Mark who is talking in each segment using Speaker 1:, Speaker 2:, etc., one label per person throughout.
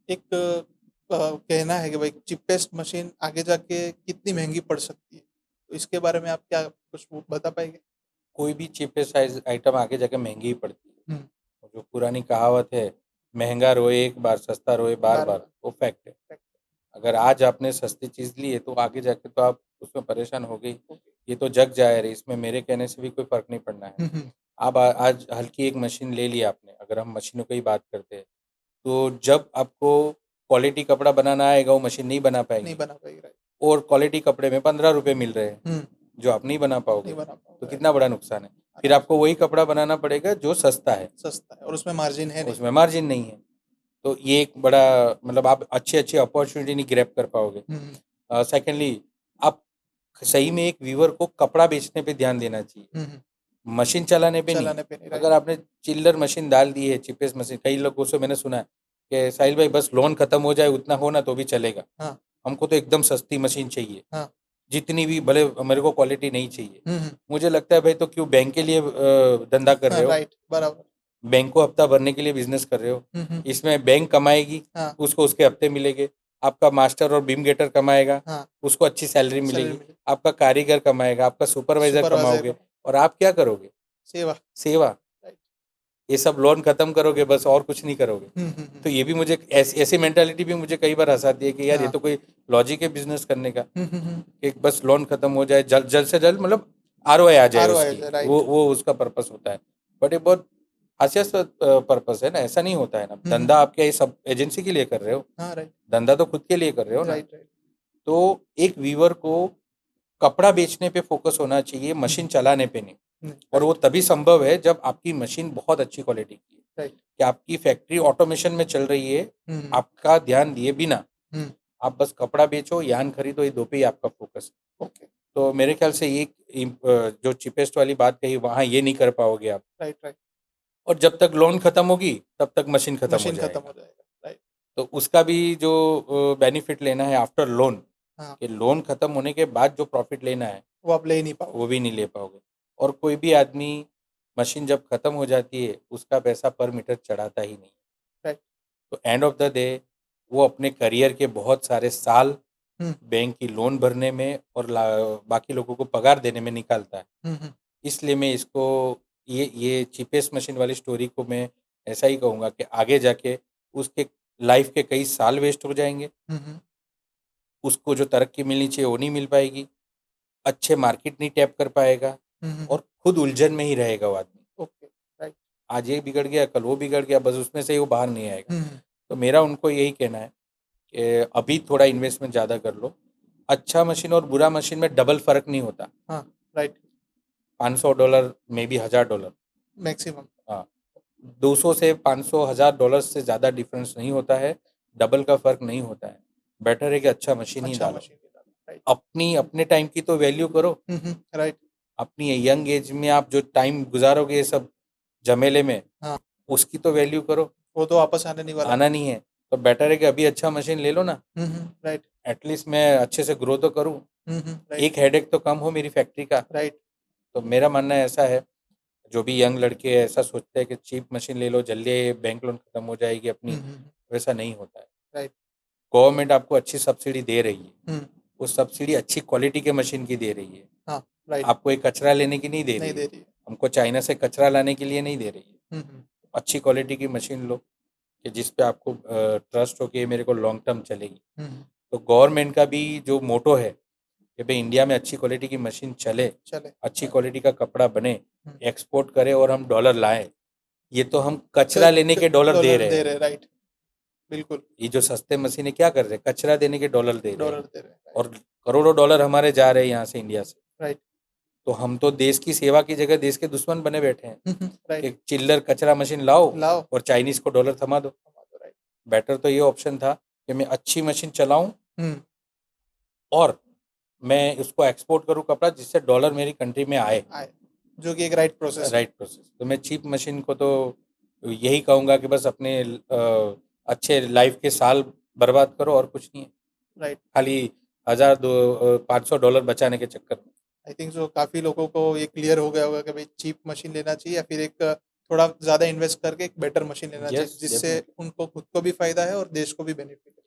Speaker 1: एक कहना है कि भाई चीपेस्ट मशीन आगे जाके कितनी महँगी पड़ सकती है। तो इसके बारे में आप क्या कुछ वो बता पाएँगे?
Speaker 2: कोई भी चीपेस्ट साइज आइटम आगे जाके महंगी ही पड़ती है।
Speaker 1: हुँ,
Speaker 2: और जो पुरानी कहावत है, महंगा रोए एक बार, सस्ता रोए बार बार,
Speaker 1: बार-बार
Speaker 2: वो फैक्ट है।
Speaker 1: करेक्ट,
Speaker 2: अगर आज आपने सस्ती चीज़ ली है तो आगे जाके तो आप उसमें परेशान हो गई।
Speaker 1: ओके।
Speaker 2: ये तो जग जाहिर है, इसमें मेरे कहने से भी कोई फ़र्क नहीं पड़ना है।
Speaker 1: हुँ, हुँ,
Speaker 2: आप आज हल्की एक मशीन ले ली आपने, अगर हम मशीनों की ही बात करते हैं, तो जब आपको क्वालिटी कपड़ा बनाना आएगा, वो मशीन नहीं बना
Speaker 1: नहीं
Speaker 2: पाएगी।
Speaker 1: बना पाएगी राइट।
Speaker 2: और क्वालिटी कपड़े में ₹15 मिल रहे हैं,
Speaker 1: हुँ,
Speaker 2: जो आप नहीं बना पाओगे,
Speaker 1: नहीं बना
Speaker 2: तो
Speaker 1: पाओगे राइट,
Speaker 2: कितना बड़ा नुकसान है। फिर
Speaker 1: आराम से
Speaker 2: आपको वही कपड़ा बनाना पड़ेगा जो सस्ता है,
Speaker 1: सस्ता है और उसमें मार्जिन है नहीं।
Speaker 2: उसमें मार्जिन नहीं है। तो ये एक बड़ा मतलब आप अच्छी-अच्छी अपॉर्च्युनिटी नहीं ग्रैब कर पाओगे।
Speaker 1: हुँ, हुँ,
Speaker 2: सेकंडली आप सही में एक व्यूअर को कपड़ा बेचने पे ध्यान देना चाहिए,
Speaker 1: हुँ, हुँ,
Speaker 2: मशीन चलाने पे नहीं।
Speaker 1: चलाने पे नहीं राइट।
Speaker 2: अगर आपने चिल्लर मशीन डाल दी है, चीपेस्ट मशीन, कई लोगों से मैंने सुना है कि साहिल भाई बस लोन खत्म हो जाए उतना हो ना तो भी चलेगा।
Speaker 1: हाँ,
Speaker 2: हमको तो एकदम सस्ती मशीन चाहिए,
Speaker 1: हाँ,
Speaker 2: जितनी भी भले मेरे को क्वालिटी नहीं चाहिए।
Speaker 1: हुँ, हुँ,
Speaker 2: मुझे लगता है भाई तो क्यों बैंक के लिए धंधा कर
Speaker 1: हाँ,
Speaker 2: रहे हो?
Speaker 1: राइट बराबर।
Speaker 2: बैंक को हफ्ता भरने के लिए बिज़नेस कर रहे हो।
Speaker 1: हुँ, हुँ,
Speaker 2: इसमें बैंक कमाएगी,
Speaker 1: हाँ,
Speaker 2: उसको उसके हफ्ते मिलेंगे। आपका मास्टर और बीम गेटर कमाएगा,
Speaker 1: हाँ,
Speaker 2: उसको अच्छी सैलरी
Speaker 1: सैलरी
Speaker 2: मिलेगी।
Speaker 1: मिले,
Speaker 2: आपका कारीगर कमाएगा, आपका सुपरवाइज़र
Speaker 1: सुपरवाइज़र
Speaker 2: कमाओगे
Speaker 1: का
Speaker 2: और आप क्या करोगे?
Speaker 1: सेवा
Speaker 2: सेवा।
Speaker 1: राइट।
Speaker 2: ये सब लोन खत्म करोगे बस और कुछ नहीं करोगे।
Speaker 1: हुँ, हुँ, हुँ,
Speaker 2: तो ये भी मुझे ऐसी मेंटालिटी भी मुझे कई बार हँसाती है कि यार ये
Speaker 1: हाँ।
Speaker 2: तो कोई लॉजिक है बिज़नेस करने का,
Speaker 1: हुँ, हुँ, हुँ,
Speaker 2: कि बस लोन खत्म हो जाए जल्द जल्द से जल्द मतलब आरओआई आ जाए
Speaker 1: आरओआई
Speaker 2: उसकी,
Speaker 1: राइट।
Speaker 2: वो उसका पर्पस होता है। बट ये बहुत हास्यास्पद पर्पस है ना, ऐसा नहीं होता है ना।
Speaker 1: हुँ, हुँ,
Speaker 2: धंधा आप क्या ये सब एजेंसी के लिए कर रहे हो?
Speaker 1: हाँ, राइट,
Speaker 2: धंधा तो खुद के लिए कर रहे हो ना।
Speaker 1: Right, right.
Speaker 2: तो एक वीवर को कपड़ा बेचने पे फ़ोकस होना चाहिए,
Speaker 1: हुँ,
Speaker 2: मशीन
Speaker 1: हुँ,
Speaker 2: चलाने पे नहीं।
Speaker 1: हुँ,
Speaker 2: और वो
Speaker 1: राइट,
Speaker 2: तभी संभव है जब आपकी मशीन बहुत अच्छी क्वालिटी की है,
Speaker 1: राइट।
Speaker 2: कि आपकी फैक्ट्री ऑटोमेशन में चल रही है,
Speaker 1: हुँ, हुँ,
Speaker 2: आपका ध्यान दिए बिना।
Speaker 1: हुँ,
Speaker 2: आप बस कपड़ा बेचो, यान खरीदो, ये 2 पे ही आपका फ़ोकस है।
Speaker 1: ओके,
Speaker 2: तो मेरे ख्याल से ये जो चीपेस्ट वाली बात कही वहाँ ये नहीं कर पाओगे आप।
Speaker 1: Right, right.
Speaker 2: और जब तक लोन खत्म होगी, तब तक मशीन खत्म हो
Speaker 1: मशीन खत्म हो
Speaker 2: जाएगा।
Speaker 1: जाएगा, राइट,
Speaker 2: तो उसका भी जो बेनिफिट लेना है आफ्टर लोन,
Speaker 1: हाँ,
Speaker 2: कि लोन खत्म होने के बाद जो प्रॉफिट लेना है,
Speaker 1: वो आप ले ही नहीं पाओगे,
Speaker 2: वो भी नहीं ले पाओगे। और कोई भी आदमी मशीन जब खत्म हो जाती है, उसका पैसा पर मीटर चढ़ाता ही नहीं।
Speaker 1: राइट।
Speaker 2: तो एंड ऑफ द डे वो अपने करियर के बहुत सारे साल
Speaker 1: हुँ,
Speaker 2: बैंक की लोन भरने में और बाकी लोगों को पगार देने में निकालता है।
Speaker 1: हुँ, हुँ,
Speaker 2: इसलिए मैं इसको ये चीपेस्ट मशीन वाली स्टोरी को मैं ऐसा ही कहूँगा कि आगे जाके उसके लाइफ के कई साल वेस्ट हो जाएँगे,
Speaker 1: हुँ, हुँ,
Speaker 2: उसको जो तरक्की मिलनी चाहिए वो नहीं मिल पाएगी, अच्छे मार्केट नहीं टैप कर पाएगा
Speaker 1: हुँ, हुँ, हुँ,
Speaker 2: और खुद उलझन में ही रहेगा वो आदमी।
Speaker 1: Okay, right.
Speaker 2: आज ये बिगड़ गया, कल वो बिगड़ गया, बस उसमें से ही वो बाहर नहीं आएगा।
Speaker 1: हुँ, हुँ,
Speaker 2: तो मेरा उनको यही कहना है कि अभी थोड़ा इन्वेस्टमेंट ज़्यादा कर लो। अच्छा मशीन और बुरा मशीन में डबल फ़र्क नहीं होता।
Speaker 1: हाँ, राइट,
Speaker 2: $500 मे बी $1000।
Speaker 1: मैक्सिमम
Speaker 2: हाँ, 200 से 500 $1000 से ज़्यादा डिफरेंस नहीं होता है, डबल का फ़र्क नहीं होता है। बेटर है कि अच्छा मशीन ही
Speaker 1: अच्छा
Speaker 2: डालो।
Speaker 1: मशीन निकाला, राइट।
Speaker 2: अपने टाइम की तो वैल्यू करो।
Speaker 1: हुँ, हुँ, राइट,
Speaker 2: अपनी यंग एज में आप जो टाइम गुज़ारोगे ये सब झमेले में,
Speaker 1: हाँ,
Speaker 2: उसकी तो वैल्यू करो।
Speaker 1: वो तो वापस आने नहीं वाला।
Speaker 2: आना नहीं है, तो बेटर है कि अभी अच्छा मशीन ले लो ना।
Speaker 1: हुँ, हुँ, राइट,
Speaker 2: एटलीस्ट मैं अच्छे से ग्रो तो करूँ,
Speaker 1: हुँ, हुँ, राइट,
Speaker 2: एक हेडेक तो कम हो मेरी फैक्ट्री का।
Speaker 1: राइट,
Speaker 2: तो मेरा मानना ऐसा है, जो भी यंग लड़के ऐसा सोचते हैं कि चीप मशीन ले लो, जल्दी बैंक लोन खत्म हो जाएगी
Speaker 1: हुँ,
Speaker 2: अपनी,
Speaker 1: हुँ,
Speaker 2: वैसा नहीं होता है।
Speaker 1: राइट,
Speaker 2: गवर्नमेंट आपको अच्छी सब्सिडी दे रही है,
Speaker 1: हुँ,
Speaker 2: वो सब्सिडी अच्छी क्वालिटी के मशीन की दे रही है,
Speaker 1: हाँ, राइट,
Speaker 2: आपको एक कचरा लेने की नहीं दे
Speaker 1: नहीं
Speaker 2: रही
Speaker 1: दे
Speaker 2: है,
Speaker 1: रही है।
Speaker 2: हमको चाइना से कचरा लाने के लिए नहीं दे रही है।
Speaker 1: हुँ, हुँ,
Speaker 2: अच्छी क्वालिटी की मशीन लो, कि जिस पे आपको ट्रस्ट हो कि ये मेरे को लॉन्ग टर्म चलेगी।
Speaker 1: हुँ, हुँ,
Speaker 2: तो गवर्नमेंट का भी जो मोटो है कि भाई इंडिया में अच्छी क्वालिटी की मशीन चले,
Speaker 1: चले,
Speaker 2: अच्छी
Speaker 1: राइट,
Speaker 2: क्वालिटी का कपड़ा बने,
Speaker 1: हुँ,
Speaker 2: एक्सपोर्ट करें और हम डॉलर लाएँ। ये तो हम
Speaker 1: क
Speaker 2: कचरा लेने
Speaker 1: क
Speaker 2: के डॉलर दे
Speaker 1: डॉलर
Speaker 2: रहे
Speaker 1: दे
Speaker 2: हैं।
Speaker 1: रहे, राइट, बिल्कुल,
Speaker 2: ये जो सस्ते मशीनें क्या कर रहे हैं? कचरा देने के डॉलर दे रहे हैं
Speaker 1: डॉलर दे रहे हैं, राइट,
Speaker 2: और करोड़ों डॉलर हमारे जा रहे हैं यहाँ से इंडिया से।
Speaker 1: राइट,
Speaker 2: तो हम तो देश की सेवा की जगह देश के दुश्मन बने बैठे हैं,
Speaker 1: हुँ, हुँ, राइट,
Speaker 2: कि चिल्लर कचरा मशीन लाओ
Speaker 1: लाओ,
Speaker 2: और चाइनीज़ को डॉलर थमा दो।
Speaker 1: कमा दो, राइट,
Speaker 2: बेटर तो ये ऑप्शन था कि मैं अच्छी मशीन चलाऊँ
Speaker 1: हुँ,
Speaker 2: और मैं उसको एक्सपोर्ट करूँ कपड़ा, जिससे डॉलर मेरी कंट्री में आए।
Speaker 1: आए, जो कि एक राइट प्रोसेस है,
Speaker 2: राइट प्रोसेस। तो मैं चीप मशीन को तो यही कहूँगा कि बस अपने अच्छे लाइफ के साल बर्बाद करो और कुछ नहीं है।
Speaker 1: राइट।
Speaker 2: खाली 1000 $500 बचाने के चक्कर में।
Speaker 1: आई थिंक सो काफ़ी लोगों को ये क्लियर हो गया होगा कि भाई चीप मशीन लेना चाहिए या फिर एक थोड़ा ज़्यादा इन्वेस्ट करके एक बेटर मशीन लेना चाहिए,
Speaker 2: यस,
Speaker 1: जिससे
Speaker 2: डेफिनिटली।
Speaker 1: उनको खुद को भी फ़ायदा है और देश को भी बेनिफिट है।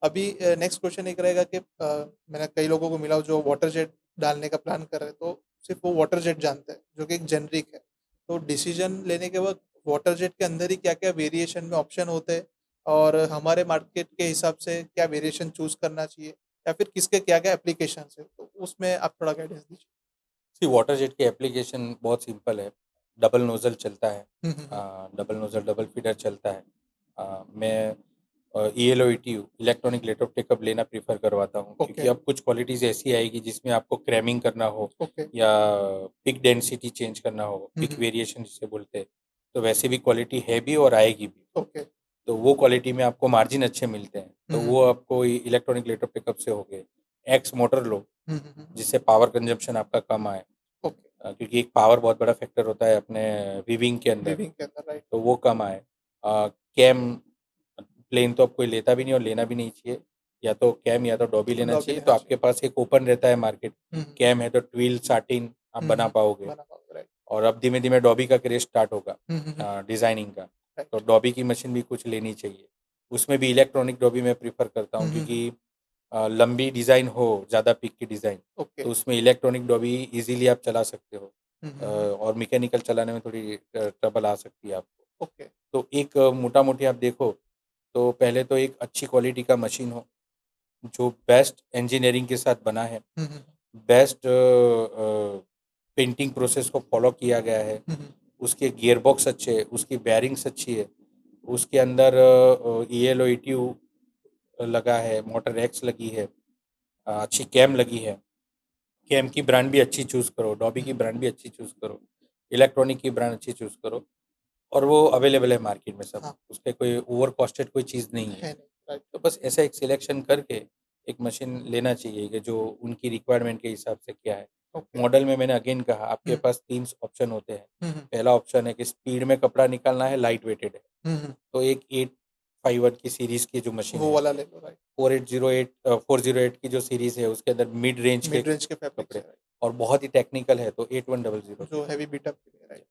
Speaker 1: अभी नेक्स्ट क्वेश्चन एक रहेगा कि मैंने कई लोगों को मिला जो वाटर जेट डालने का प्लान कर रहे हैं, तो सिर्फ़ वो वाटर जेट जानते हैं, जो कि एक जेनेरिक है। तो डिसीज़न लेने के वक़्त वाटर जेट के अंदर ही क्या-क्या वेरिएशन में ऑप्शन होते हैं और हमारे मार्केट के हिसाब से क्या वेरिएशन चूज़ करना चाहिए या फिर किसके क्या-क्या एप्लीकेशंस हैं? तो उसमें आप थोड़ा गाइडेंस दीजिए।
Speaker 2: सी वाटर जेट की एप्लीकेशन बहुत सिंपल है। डबल नोज़ल चलता है।
Speaker 1: हुँ, हुँ, हुँ।
Speaker 2: डबल नोज़ल, डबल फीडर चलता है। मैं ELOETU electronic letter of take up लेना प्रेफ़र करवाता हूँ,
Speaker 1: ओके,
Speaker 2: क्योंकि अब कुछ क्वालिटीज़ ऐसी आएगी जिसमें आपको क्रैमिंग करना हो
Speaker 1: ओके।
Speaker 2: या पिक डेंसिटी चेंज करना हो,
Speaker 1: हुँ,
Speaker 2: पिक
Speaker 1: हुँ।
Speaker 2: वेरिएशन जिसे बोलते हैं, तो वैसे भी क्वालिटी है भी और आएगी भी।
Speaker 1: ओके।
Speaker 2: तो वो क्वालिटी में आपको मार्जिन अच्छे मिलते हैं,
Speaker 1: हुँ,
Speaker 2: तो
Speaker 1: हुँ।
Speaker 2: वो आपको इलेक्ट्रॉनिक लेटर ऑफ टेकअप से हो गए। एक्स मोटर लो,
Speaker 1: हुँ, हुँ, हुँ।
Speaker 2: जिससे पावर कंज़म्पशन आपका कम आए।
Speaker 1: ओके,
Speaker 2: क्योंकि एक पावर बहुत बड़ा फैक्टर होता है अपने वीविंग के अंदर,
Speaker 1: वीविंग के अंदर राइट।
Speaker 2: तो वो कम आए। कैम प्लेन तो अब कोई लेता भी नहीं और लेना भी नहीं चाहिए, या तो कैम या तो डॉबी लेना
Speaker 1: लॉबी
Speaker 2: चाहिए,
Speaker 1: लेना
Speaker 2: तो आपके
Speaker 1: चाहिए।
Speaker 2: पास एक ओपन रहता है मार्केट।
Speaker 1: हुँ, हुँ।
Speaker 2: कैम है तो ट्विल, साटिन आप
Speaker 1: हुँ,
Speaker 2: बना
Speaker 1: हुँ।
Speaker 2: पाओगे,
Speaker 1: बना पाओगे राइट।
Speaker 2: और अब धीमे-धीमे डॉबी का क्रेज़ स्टार्ट होगा
Speaker 1: हुँ, हुँ, हुँ।
Speaker 2: डिज़ाइनिंग का, तो
Speaker 1: राइट।
Speaker 2: डॉबी की मशीन भी कुछ लेनी चाहिए। उसमें भी इलेक्ट्रॉनिक डॉबी मैं प्रेफ़र करता
Speaker 1: हुँ,
Speaker 2: हूँ,
Speaker 1: हुँ, हुँ।
Speaker 2: क्योंकि लंबी डिज़ाइन हो, ज़्यादा पिक की डिज़ाइन,
Speaker 1: ओके।
Speaker 2: तो उसमें इलेक्ट्रॉनिक डॉबी ईज़िली आप चला सकते हो।
Speaker 1: हुँ, हुँ, हुँ।
Speaker 2: और मैकेनिकल चलाने में थोड़ी ट्रबल आ सकती है आपको।
Speaker 1: ओके।
Speaker 2: तो एक मोटा-मोटी आप देखो, तो पहले तो एक अच्छी क्वालिटी का मशीन हो, जो बेस्ट इंजीनियरिंग के साथ बना है,
Speaker 1: हुँ, हुँ।
Speaker 2: बेस्ट पेंटिंग प्रोसेस को फ़ॉलो किया गया है,
Speaker 1: हुँ, हुँ।
Speaker 2: उसके गियर बॉक्स अच्छे है, उसकी बेयरिंग्स अच्छी है, उसके अंदर ELO-ETU लगा है, मोटर एक्स लगी है, अच्छी कैम लगी है। कैम की ब्रांड भी अच्छी चूज़ करो, डॉबी
Speaker 1: हुँ,
Speaker 2: की
Speaker 1: हुँ।
Speaker 2: ब्रांड भी अच्छी चूज़ करो, इलेक्ट्रॉनिक की ब्रांड अच्छी चूज़ करो, और वो अवेलेबल है मार्केट में सब।
Speaker 1: हाँ,
Speaker 2: उसके कोई ओवर कॉस्टेड कोई चीज़ नहीं है।
Speaker 1: है नहीं, राइट।
Speaker 2: तो बस ऐसा एक सिलेक्शन करके एक मशीन लेना चाहिए कि जो उनकी रिक्वायरमेंट के हिसाब से क्या है।
Speaker 1: ओके।
Speaker 2: मॉडल में मैंने अगेन कहा, आपके
Speaker 1: हुँ,
Speaker 2: पास 3 ऑप्शन होते हैं।
Speaker 1: हुँ, हुँ।
Speaker 2: पहला ऑप्शन है कि स्पीड में कपड़ा निकालना है, लाइट वेटेड है।
Speaker 1: हुँ, हुँ।
Speaker 2: तो एक 851 की सीरीज़ की जो मशीन
Speaker 1: वो
Speaker 2: है,
Speaker 1: वाला ले लो राइट।
Speaker 2: 408 की जो सीरीज़ है, उसके अंदर मिड रेंज के
Speaker 1: मिड रेंज के फैब्रिक्स
Speaker 2: कपड़े,
Speaker 1: है राइट,
Speaker 2: और बहुत ही टेक्निकल है तो 8100 ले
Speaker 1: जो
Speaker 2: लो।
Speaker 1: हेवी बीटअप के लिए राइट।
Speaker 2: जी।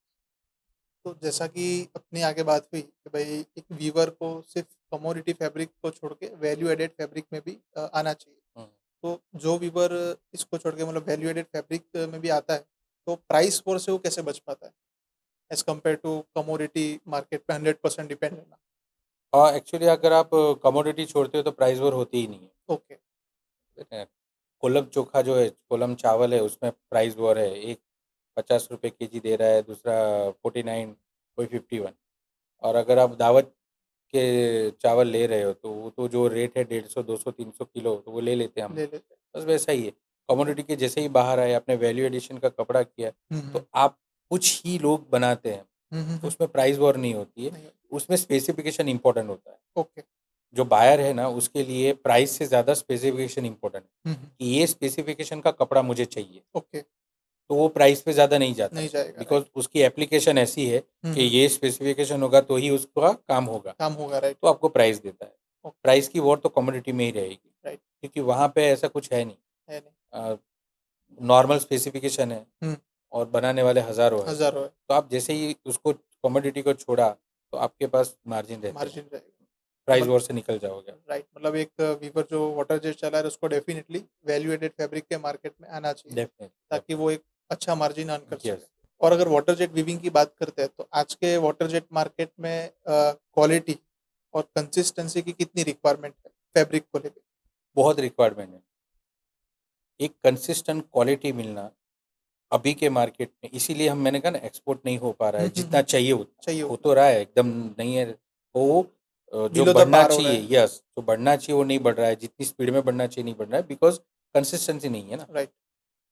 Speaker 1: तो जैसा कि अपनी आगे बात हुई कि भाई एक वीवर को सिर्फ़ कमोडिटी फैब्रिक को छोड़ के वैल्यू एडेड फैब्रिक में भी आना चाहिए।
Speaker 2: हुँ।
Speaker 1: तो जो वीवर इसको छोड़ के मतलब वैल्यू एडेड फैब्रिक में भी आता है, तो प्राइस वॉर से वो कैसे बच पाता है? As compare to commodity market पे 100% डिपेंड रहना।
Speaker 2: एक्चुअली अगर आप कमोडिटी छोड़ते हो तो प्राइस वॉर होती ही नहीं है।
Speaker 1: ओके।
Speaker 2: ठीक है? कोलम चोखा जो है, कोलम चावल है, उसमें प्राइस वॉर है। एक ₹50 केजी दे रहा है, दूसरा 49, कोई 51। और अगर आप दावत के चावल ले रहे हो, तो वो तो जो रेट है 150, 200, 300 किलो, तो वो ले लेते हैं हम
Speaker 1: ले
Speaker 2: लोग।
Speaker 1: लेते हैं।
Speaker 2: बस वैसा ही है। कमोडिटी के जैसे ही बाहर आए, आपने वैल्यू एडिशन का कपड़ा किया,
Speaker 1: हुँ,
Speaker 2: तो
Speaker 1: हुँ।
Speaker 2: आप कुछ ही लोग बनाते हैं,
Speaker 1: हुँ, हुँ,
Speaker 2: तो
Speaker 1: हुँ।
Speaker 2: उसमें प्राइस वॉर नहीं होती है।
Speaker 1: नहीं होती।
Speaker 2: उसमें स्पेसिफ़िकेशन इम्पोर्टेंट होता है।
Speaker 1: ओके।
Speaker 2: जो बायर है ना, उसके लिए प्राइस से ज़्यादा स्पेसिफ़िकेशन इम्पोर्टेंट है,
Speaker 1: हुँ, हुँ।
Speaker 2: कि ये स्पेसिफ़िकेशन का कपड़ा मुझे चाहिए,
Speaker 1: ओके,
Speaker 2: तो वो प्राइस पे ज़्यादा नहीं जाता
Speaker 1: नहीं
Speaker 2: है।
Speaker 1: जाएगा राइट।
Speaker 2: बिकॉज़ उसकी एप्लीकेशन ऐसी है
Speaker 1: हुँ,
Speaker 2: कि
Speaker 1: हुँ।
Speaker 2: ये स्पेसिफ़िकेशन होगा तो ही उसका काम होगा,
Speaker 1: काम होगा राइट।
Speaker 2: तो आपको प्राइस देता है।
Speaker 1: ओके,
Speaker 2: प्राइस की वॉर तो कमोडिटी में ही रहेगी,
Speaker 1: राइट।
Speaker 2: क्योंकि वहाँ पे ऐसा कुछ है नहीं।
Speaker 1: है नहीं।
Speaker 2: अ, नॉर्मल स्पेसिफ़िकेशन है
Speaker 1: हुँ,
Speaker 2: और बनाने वाले हज़ारों हैं।
Speaker 1: हज़ारों है,
Speaker 2: तो आप जैसे ही उसको कमोडिटी को छोड़ा, तो आपके पास मार्जिन रहते हैं।
Speaker 1: मार्जिन रहेगा। तो
Speaker 2: प्राइस
Speaker 1: मत
Speaker 2: वॉर से निकल जाओगे आप।
Speaker 1: राइट मतलब एक वीवर जो वाटर जेट चला रहा है उसको डेफ़िनिटली वैल्यू एडेड फैब्रिक के मार्केट में आना चाहिए,
Speaker 2: डेफ़िनिटली,
Speaker 1: ताकि वो एक अच्छा मार्जिन अर्न कर
Speaker 2: डेफ़िनिटली।
Speaker 1: सके।
Speaker 2: यस।
Speaker 1: और अगर वाटर जेट वीविंग की बात करते हैं तो आज के वाटर जेट मार्केट में क्वालिटी और कंसिस्टेंसी की कितनी रिक्वायरमेंट है फैब्रिक को लेके?
Speaker 2: बहुत रिक्वायरमेंट है। एक कंसिस्टेंट क्वालिटी मिलना अभी के मार्केट में, इसीलिए हम मैंने कहा ना, एक्सपोर्ट नहीं हो पा रहा
Speaker 1: हुँ,
Speaker 2: है,
Speaker 1: हुँ,
Speaker 2: जितना
Speaker 1: हुँ।
Speaker 2: चाहिए उतना।
Speaker 1: चाहिए
Speaker 2: हो
Speaker 1: उतना,
Speaker 2: तो रहा है, एकदम नहीं है। वो जो
Speaker 1: बिलो द
Speaker 2: बढ़ना
Speaker 1: पार हो रहा
Speaker 2: चाहिए,
Speaker 1: है।
Speaker 2: यस, जो बढ़ना चाहिए वो नहीं बढ़ रहा है, जितनी स्पीड में बढ़ना चाहिए नहीं बढ़ रहा है, बिकॉज़ कंसिस्टेंसी नहीं है ना।
Speaker 1: राइट।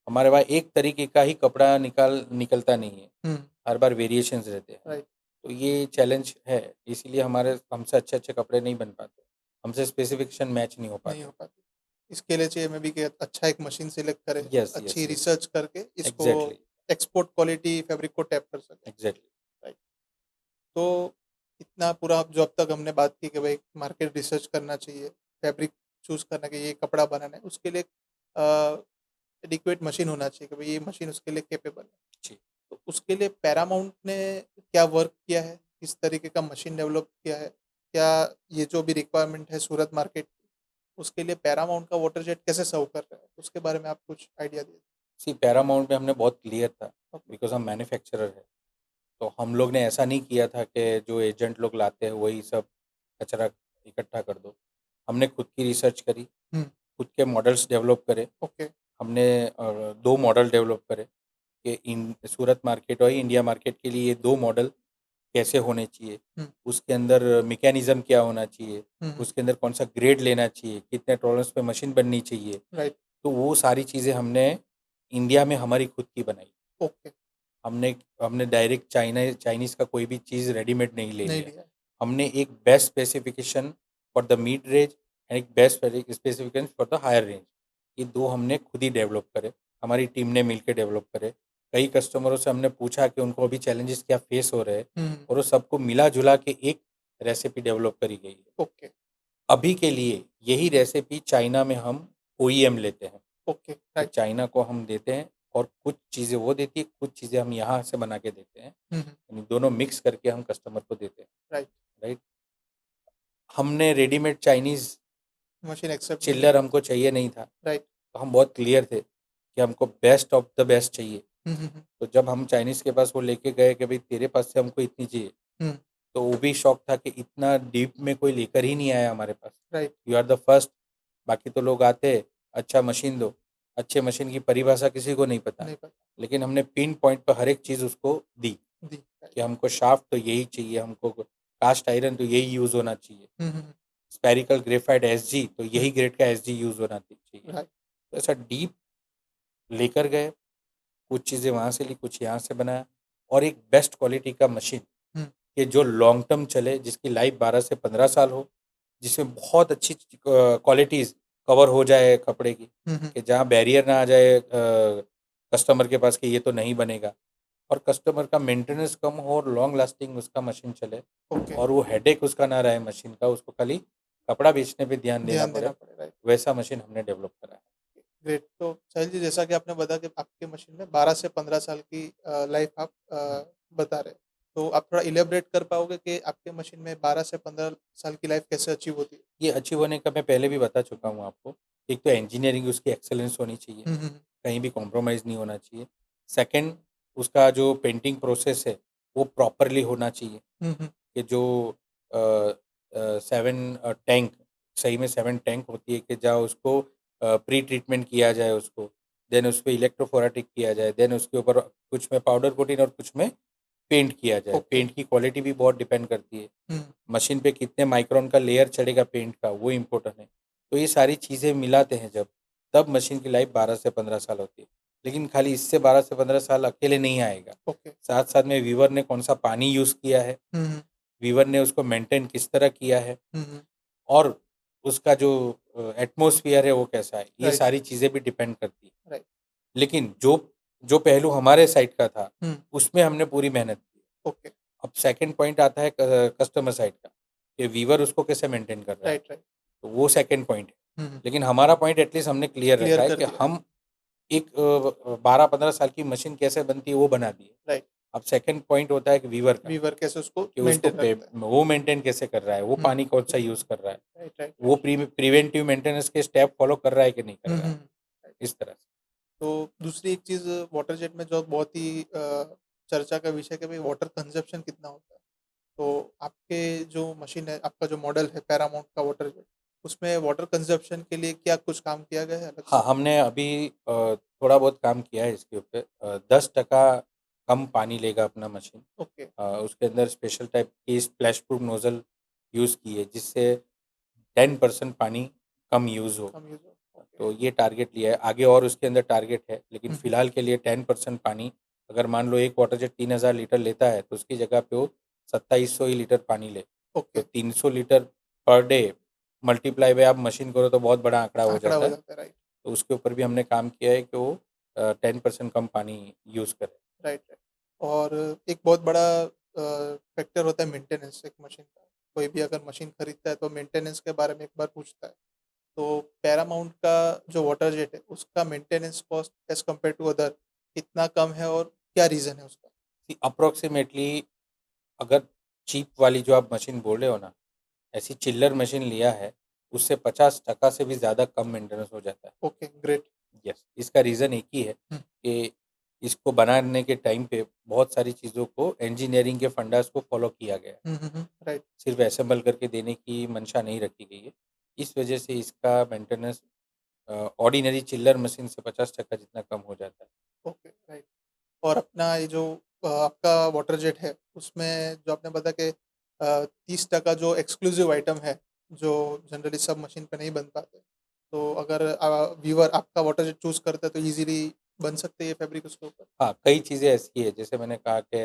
Speaker 2: हमारे पास एक तरीके का ही कपड़ा निकलता नहीं है,
Speaker 1: हुँ,
Speaker 2: हर बार वेरिएशंस रहते हैं।
Speaker 1: राइट।
Speaker 2: तो ये चैलेंज है, इसीलिए हमारे हमसे अच्छे-अच्छे कपड़े नहीं बन पाते। हमसे स्पेसिफिकेशन मैच नहीं हो
Speaker 1: नहीं
Speaker 2: पाते।
Speaker 1: हो पाती। इसके लिए चाहिए मे बी कि अच्छा एक मशीन सेलेक्ट करें,
Speaker 2: यस, यस,
Speaker 1: अच्छी
Speaker 2: यस।
Speaker 1: रिसर्च करके इसको
Speaker 2: एग्ज़ैक्टली,
Speaker 1: एक्सपोर्ट क्वालिटी फैब्रिक को टैप कर सकें।
Speaker 2: एग्ज़ैक्टली।
Speaker 1: राइट। तो इतना पूरा जो अब तक हमने बात की कि भाई मार्केट रिसर्च करना चाहिए, फैब्रिक चूज़ करना कि ये कपड़ा बनाना है, उसके लिए एडिक्वेट मशीन होना चाहिए कि भाई ये मशीन उसके लिए कैपेबल है।
Speaker 2: जी।
Speaker 1: तो उसके लिए पैरामाउंट ने क्या वर्क किया है? किस तरीके का मशीन डेवलप किया है? क्या ये जो भी रिक्वायरमेंट है सूरत मार्केट की, उसके लिए पैरामाउंट का वाटर जेट कैसे सर्व कर रहा है? उसके बारे में आप कुछ आइडिया दीजिए।
Speaker 2: सी पैरामाउंट में हमने बहुत क्लियर था,
Speaker 1: ओके,
Speaker 2: बिकॉज़ हम मैन्युफैक्चरर है। तो हम लोग ने ऐसा नहीं किया था कि जो एजेंट लोग लाते हैं वही सब कचरा इकट्ठा कर दो। हमने खुद की रिसर्च करी,
Speaker 1: हुँ,
Speaker 2: खुद के मॉडल्स डेवलप करे।
Speaker 1: ओके,
Speaker 2: हमने 2 मॉडल डेवलप करे कि इन सूरत मार्केट और इंडिया मार्केट के लिए ये 2 मॉडल कैसे होने चाहिए,
Speaker 1: हुँ,
Speaker 2: उसके अंदर मैकेनिज़्म क्या होना चाहिए,
Speaker 1: हुँ, हुँ,
Speaker 2: उसके अंदर कौन-सा ग्रेड लेना चाहिए, कितने टॉलरेंस पे मशीन बननी चाहिए।
Speaker 1: राइट,
Speaker 2: तो वो सारी चीज़ें हमने इंडिया में हमारी खुद की बनाई।
Speaker 1: ओके,
Speaker 2: हमने हमने डायरेक्ट चाइनीज़ का कोई भी चीज़ रेडीमेड नहीं ले
Speaker 1: नहीं
Speaker 2: लिया।
Speaker 1: लिया है।
Speaker 2: हमने एक best specification for the mid range and एक best specification for the higher range, ये 2 हमने खुद ही डेवलप करे, हमारी टीम ने मिलके डेवलप करे। कई कस्टमरों से हमने पूछा कि उनको अभी चैलेंजेस क्या फेस हो रहे हैं,
Speaker 1: हुँ, हुँ,
Speaker 2: और वो सबको मिला-जुला के एक रेसिपी डेवलप करी गई है।
Speaker 1: ओके,
Speaker 2: अभी के लिए यही रेसिपी चाइना में हम ओईएम लेते हैं,
Speaker 1: ओके,
Speaker 2: कि
Speaker 1: राइट,
Speaker 2: चाइना को हम देते हैं और कुछ चीज़ें वो देती है, कुछ चीज़ें हम यहाँ से बना के देते हैं।
Speaker 1: हुँ, हुँ,
Speaker 2: यानी दोनों मिक्स करके हम कस्टमर को देते हैं,
Speaker 1: राइट,
Speaker 2: राइट? हमने रेडीमेड चाइनीज़
Speaker 1: मशीन एक्सेप्ट नहीं
Speaker 2: चिल्लर
Speaker 1: करती।
Speaker 2: हमको चाहिए नहीं था,
Speaker 1: राइट,
Speaker 2: तो हम बहुत क्लियर थे कि हमको बेस्ट ऑफ द बेस्ट चाहिए।
Speaker 1: हुँ, हुँ, हुँ,
Speaker 2: तो जब हम चाइनीज़ के पास वो लेके गए कि भई तेरे पास से हमको इतनी चाहिए,
Speaker 1: हुँ,
Speaker 2: तो वो भी शॉक था कि इतना डीप में कोई लेकर ही नहीं आया हमारे पास।
Speaker 1: Right,
Speaker 2: you are the first. बाकी तो लोग आते, अच्छा मशीन दो, अच्छे मशीन की परिभाषा किसी को नहीं पता।
Speaker 1: नहीं पता,
Speaker 2: लेकिन हमने पिन पॉइंट पे हर एक चीज़ उसको दी,
Speaker 1: दी, राइट,
Speaker 2: कि हमको शाफ्ट तो यही चाहिए, हमको कास्ट आयरन तो यही यूज़ होना चाहिए,
Speaker 1: हुँ, हुँ, हुँ,
Speaker 2: स्फेरिकल ग्रेफाइट एसजी तो
Speaker 1: हुँ,
Speaker 2: यही ग्रेड का एसजी यूज़ होना चाहिए।
Speaker 1: राइट,
Speaker 2: तो ऐसा डीप लेकर गए, कुछ चीज़ें वहाँ से ली, कुछ यहाँ से बनाया, और एक बेस्ट क्वालिटी का मशीन
Speaker 1: हुँ,
Speaker 2: कि जो लॉन्ग टर्म चले, जिसकी लाइफ 12 से 15 साल हो, जिसमें बहुत अच्छी क्वालिटीज़ कवर हो जाए कपड़े की,
Speaker 1: हुँ, हुँ,
Speaker 2: कि जहाँ बैरियर ना आ जाए कस्टमर के पास कि ये तो नहीं बनेगा, और कस्टमर का मेंटेनेंस कम हो और लॉन्ग लास्टिंग उसका मशीन चले,
Speaker 1: ओके,
Speaker 2: और वो हेडेक उसका ना रहे मशीन का, उसको खाली कपड़ा बेचने पे ध्यान देना
Speaker 1: ध्यान देना
Speaker 2: पड़े,
Speaker 1: पड़े, राइट,
Speaker 2: वैसा मशीन हमने डेवलप करा है।
Speaker 1: ग्रेट। तो साहिल जी, जैसा कि आपने बताया कि आपके मशीन में 12 से 15 साल की लाइफ आप बता रहे हैं। तो आप थोड़ा इलैबोरेट कर पाओगे कि आपके मशीन में 12 से 15 साल की लाइफ कैसे अचीव होती है?
Speaker 2: ये अचीव होने का मैं पहले भी बता चुका हूँ आपको। एक तो इंजीनियरिंग उसकी एक्सेलेंस होनी चाहिए,
Speaker 1: हुँ, हुँ, हुँ,
Speaker 2: कहीं भी कॉम्प्रोमाइज़ नहीं होना चाहिए। सेकंड, उसका जो पेंटिंग प्रोसेस है, वो प्रॉपरली होना चाहिए,
Speaker 1: हुँ, हुँ,
Speaker 2: कि जो 7 टैंक, सही में 7 टैंक होती है, कि जहाँ उसको प्री ट्रीटमेंट किया जाए उसको, देन उसपे इलेक्ट्रोफोरेटिक किया जाए, देन उसके ऊपर कुछ में पाउडर कोटिंग और कुछ में पेंट किया जाए।
Speaker 1: ओके,
Speaker 2: पेंट की क्वालिटी भी बहुत डिपेंड करती है।
Speaker 1: हुँ,
Speaker 2: मशीन पे कितने माइक्रोन का लेयर चढ़ेगा पेंट का, वो इम्पोर्टेंट है। तो ये सारी चीज़ें मिलाते हैं जब, तब मशीन की लाइफ 12 से 15 साल होती है। लेकिन खाली इससे 12 से 15 साल अकेले नहीं आएगा।
Speaker 1: ओके,
Speaker 2: साथ-साथ में वीवर ने कौन-सा पानी यूज़ किया है,
Speaker 1: हुँ, हुँ,
Speaker 2: वीवर ने उसको मेंटेन किस तरह किया है,
Speaker 1: हुँ, हुँ,
Speaker 2: और उसका जो एटमॉस्फियर है वो कैसा है, ये
Speaker 1: राइट,
Speaker 2: सारी चीज़ें भी डिपेंड करती है।
Speaker 1: राइट,
Speaker 2: लेकिन जो जो पहलू हमारे साइड का था,
Speaker 1: हुँ,
Speaker 2: उसमें हमने पूरी मेहनत की।
Speaker 1: ओके,
Speaker 2: अब सेकंड पॉइंट आता है कस्टमर साइड का, कि वीवर उसको कैसे मेंटेन कर रहा है,
Speaker 1: राइट, राइट,
Speaker 2: तो वो सेकंड पॉइंट है।
Speaker 1: हुँ, हुँ,
Speaker 2: लेकिन हमारा पॉइंट एटलीस्ट हमने क्लियर
Speaker 1: क्लियर
Speaker 2: रखा है
Speaker 1: कर
Speaker 2: कि
Speaker 1: दिया,
Speaker 2: हम एक 12-15 साल की मशीन कैसे बनती है वो बना दी है।
Speaker 1: राइट,
Speaker 2: अब सेकंड पॉइंट होता है कि वीवर का,
Speaker 1: वीवर कैसे उसको
Speaker 2: कि उसको
Speaker 1: मेंटेन रखता है।
Speaker 2: वो मेंटेन कैसे कर रहा है, वो
Speaker 1: हुँ,
Speaker 2: पानी कौन-सा यूज़ कर रहा है,
Speaker 1: राइट, राइट,
Speaker 2: वो
Speaker 1: राइट,
Speaker 2: प्रिवेंटिव मेंटेनेंस के स्टेप फॉलो कर रहा है कि नहीं कर
Speaker 1: हुँ,
Speaker 2: रहा
Speaker 1: हुँ,
Speaker 2: है,
Speaker 1: राइट।
Speaker 2: इस तरह से।
Speaker 1: तो दूसरी एक चीज़ वाटर जेट में जो बहुत ही चर्चा का विषय है कि भाई वाटर कंज़म्पशन कितना होता है। तो आपके जो मशीन है, आपका जो मॉडल है पैरामाउंट का वाटर जेट, उसमें वाटर कंज़म्पशन के लिए क्या कुछ काम किया गया है अलग
Speaker 2: हाँ,
Speaker 1: से?
Speaker 2: हमने अभी थोड़ा बहुत काम किया है इसके ऊपर। 10% कम पानी लेगा अपना मशीन।
Speaker 1: ओके,
Speaker 2: उसके अंदर स्पेशल टाइप की स्प्लैश प्रूफ नोज़ल यूज़ की है, जिससे 10% पानी कम यूज़ हो।
Speaker 1: कम यूज़ हो, ओके।
Speaker 2: तो ये टारगेट लिया है, आगे और उसके अंदर टारगेट है, लेकिन
Speaker 1: हुँ, हुँ,
Speaker 2: फ़िलहाल के लिए 10% पानी, अगर मान लो एक वाटर जेट 3000 लीटर लेता है, तो उसकी जगह पे वो 2700 ही लीटर पानी ले। तो
Speaker 1: okay,
Speaker 2: 300 litre per day multiply by आप मशीन करो तो बहुत बड़ा आंकड़ा हो
Speaker 1: आँकड़ा
Speaker 2: जाता
Speaker 1: हो
Speaker 2: है।
Speaker 1: जाता है, राइट,
Speaker 2: तो उसके ऊपर भी हमने काम किया है कि वो 10% कम पानी यूज़ करे।
Speaker 1: Right, right. और एक बहुत बड़ा फैक्टर होता है मेंटेनेंस एक मशीन का। कोई भी अगर मशीन खरीदता है तो मेंटेनेंस के बारे में एक बार पूछता है। तो पैरामाउंट का जो वाटर जेट है, उसका maintenance cost as compare to other कितना कम है और क्या रीज़न है उसका?
Speaker 2: अप्रोक्सीमेटली अगर चीप वाली जो आप मशीन बोल रहे हो ना, ऐसी चिल्लर मशीन लिया है, उससे 50% से भी ज़्यादा कम मेंटेनेंस हो जाता है।
Speaker 1: Okay, great.
Speaker 2: यस, इसका रीज़न एक ही है
Speaker 1: हुँ,
Speaker 2: कि इसको बनाने के टाइम पे बहुत सारी चीज़ों को इंजीनियरिंग के फंडास को फॉलो किया गया है।
Speaker 1: राइट।
Speaker 2: सिर्फ असेंबल करके देने की मंशा नहीं रखी गई है। इस वजह से इसका मेंटेनेंस ऑर्डिनरी चिल्लर मशीन से 50% जितना कम हो जाता है।
Speaker 1: Okay, right. और अपना ये जो आपका वाटर जेट है, उसमें जो आपने बताया कि 30% जो एक्सक्लूसिव आइटम है, जो जनरली सब मशीन पे नहीं बन पाते। तो अगर व्यूअर आपका वाटर जेट चूज़ करता है तो ईज़िली बन सकते हैं ये फैब्रिक उसके ऊपर?
Speaker 2: हाँ, कई चीज़ें ऐसी है जैसे मैंने कहा कि